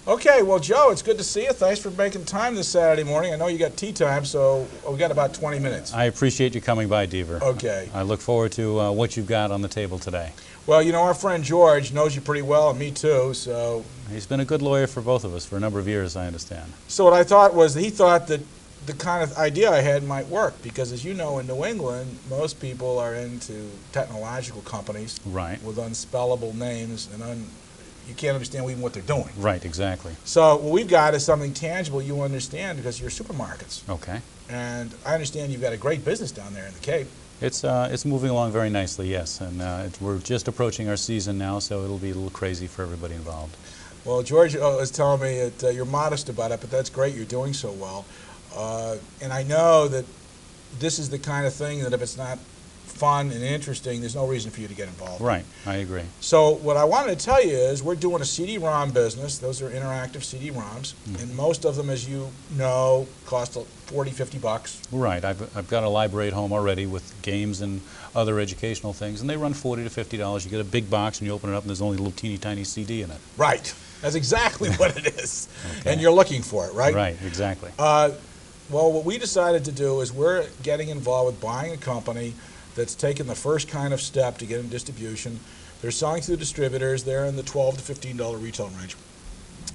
Okay, well, Joe, it's good to see you. Thanks for making time this Saturday morning. I know you got tea time, so we got about 20 minutes. I appreciate you coming by, Deaver. Okay. I look forward to what you've got on the table today. Well, you know, our friend George knows you pretty well, and me too, so... He's been a good lawyer for both of us for a number of years, I understand. So what I thought was that he thought that the kind of idea I had might work, because as you know, in New England, most people are into technological companies Right. with unspellable names, and you can't understand even what they're doing. Right, exactly. So what we've got is something tangible you understand because you're supermarkets. Okay. And I understand you've got a great business down there in the Cape. It's moving along very nicely, yes, and we're just approaching our season now, so it'll be a little crazy for everybody involved. Well, George was telling me that you're modest about it, but that's great. You're doing so well. And I know that this is the kind of thing that if it's not fun and interesting, there's no reason for you to get involved. Right, I agree. So what I wanted to tell you is we're doing a CD-ROM business. Those are interactive CD-ROMs, and most of them, as you know, cost $40, $50. Right, I've got a library at home already with games and other educational things, and they run $40 to $50. You get a big box and you open it up and there's only a little teeny tiny CD in it. Right, that's exactly what it is. Okay. And you're looking for it, right? Right, exactly. Well, what we decided to do is we're getting involved with buying a company that's taken the first kind of step to get in distribution. They're selling through distributors. They're in the $12 to $15 retail range.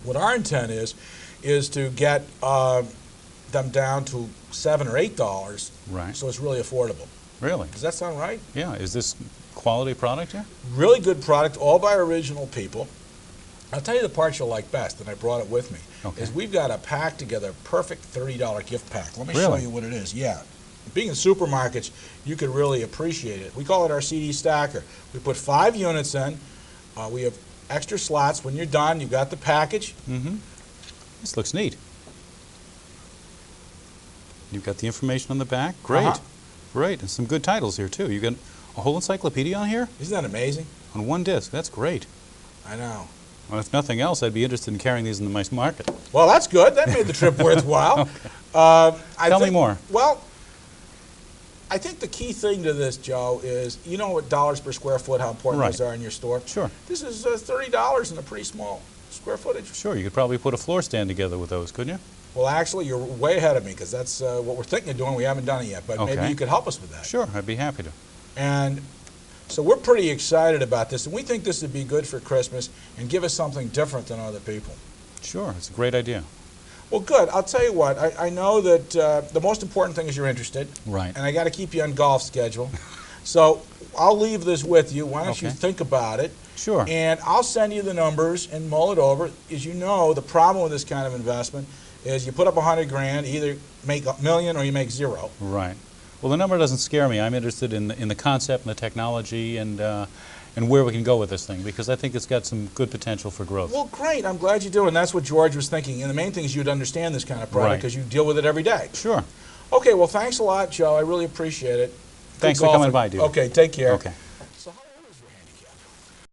What our intent is to get them down to $7 or $8, Right. so it's really affordable. Really? Does that sound right? Yeah, is this quality product here? Really good product, all by original people. I'll tell you the part you'll like best, and I brought it with me, Okay. is we've got a pack together, perfect $30 gift pack. Let me show Really? you what it is. Yeah. Being in supermarkets, you could really appreciate it. We call it our CD stacker. We put 5 units in. We have extra slots. When you're done, you've got the package. Mm-hmm. This looks neat. You've got the information on the back. Great. Uh-huh. Great. And some good titles here, too. You got a whole encyclopedia on here? Isn't that amazing? On one disc. That's great. I know. Well, if nothing else, I'd be interested in carrying these into my market. Well, that's good. That made the trip worthwhile. Tell me more. Well, I think the key thing to this, Joe, is you know what dollars per square foot, how important Right. those are in your store? Sure. This is $30 in a pretty small square footage. Sure, you could probably put a floor stand together with those, couldn't you? Well, actually, you're way ahead of me because that's what we're thinking of doing. We haven't done it yet, but maybe Okay. you could help us with that. Sure, I'd be happy to. And so we're pretty excited about this, and we think this would be good for Christmas and give us something different than other people. Sure, it's a great idea. Well, good. I'll tell you what. I know that the most important thing is you're interested. Right. And I got to keep you on golf schedule. So I'll leave this with you. Why don't you Okay. think about it? Sure. And I'll send you the numbers and mull it over. As you know, the problem with this kind of investment is you put up $100,000, either make $1 million or you make zero. Right. Well, the number doesn't scare me. I'm interested in the concept and the technology and where we can go with this thing because I think it's got some good potential for growth. Well, great. I'm glad you do, and that's what George was thinking. And the main thing is you'd understand this kind of product Right. because you deal with it every day. Sure. Okay, well, thanks a lot, Joe. I really appreciate it. Good Thanks for coming golfing. by, dude. Okay, take care. Okay.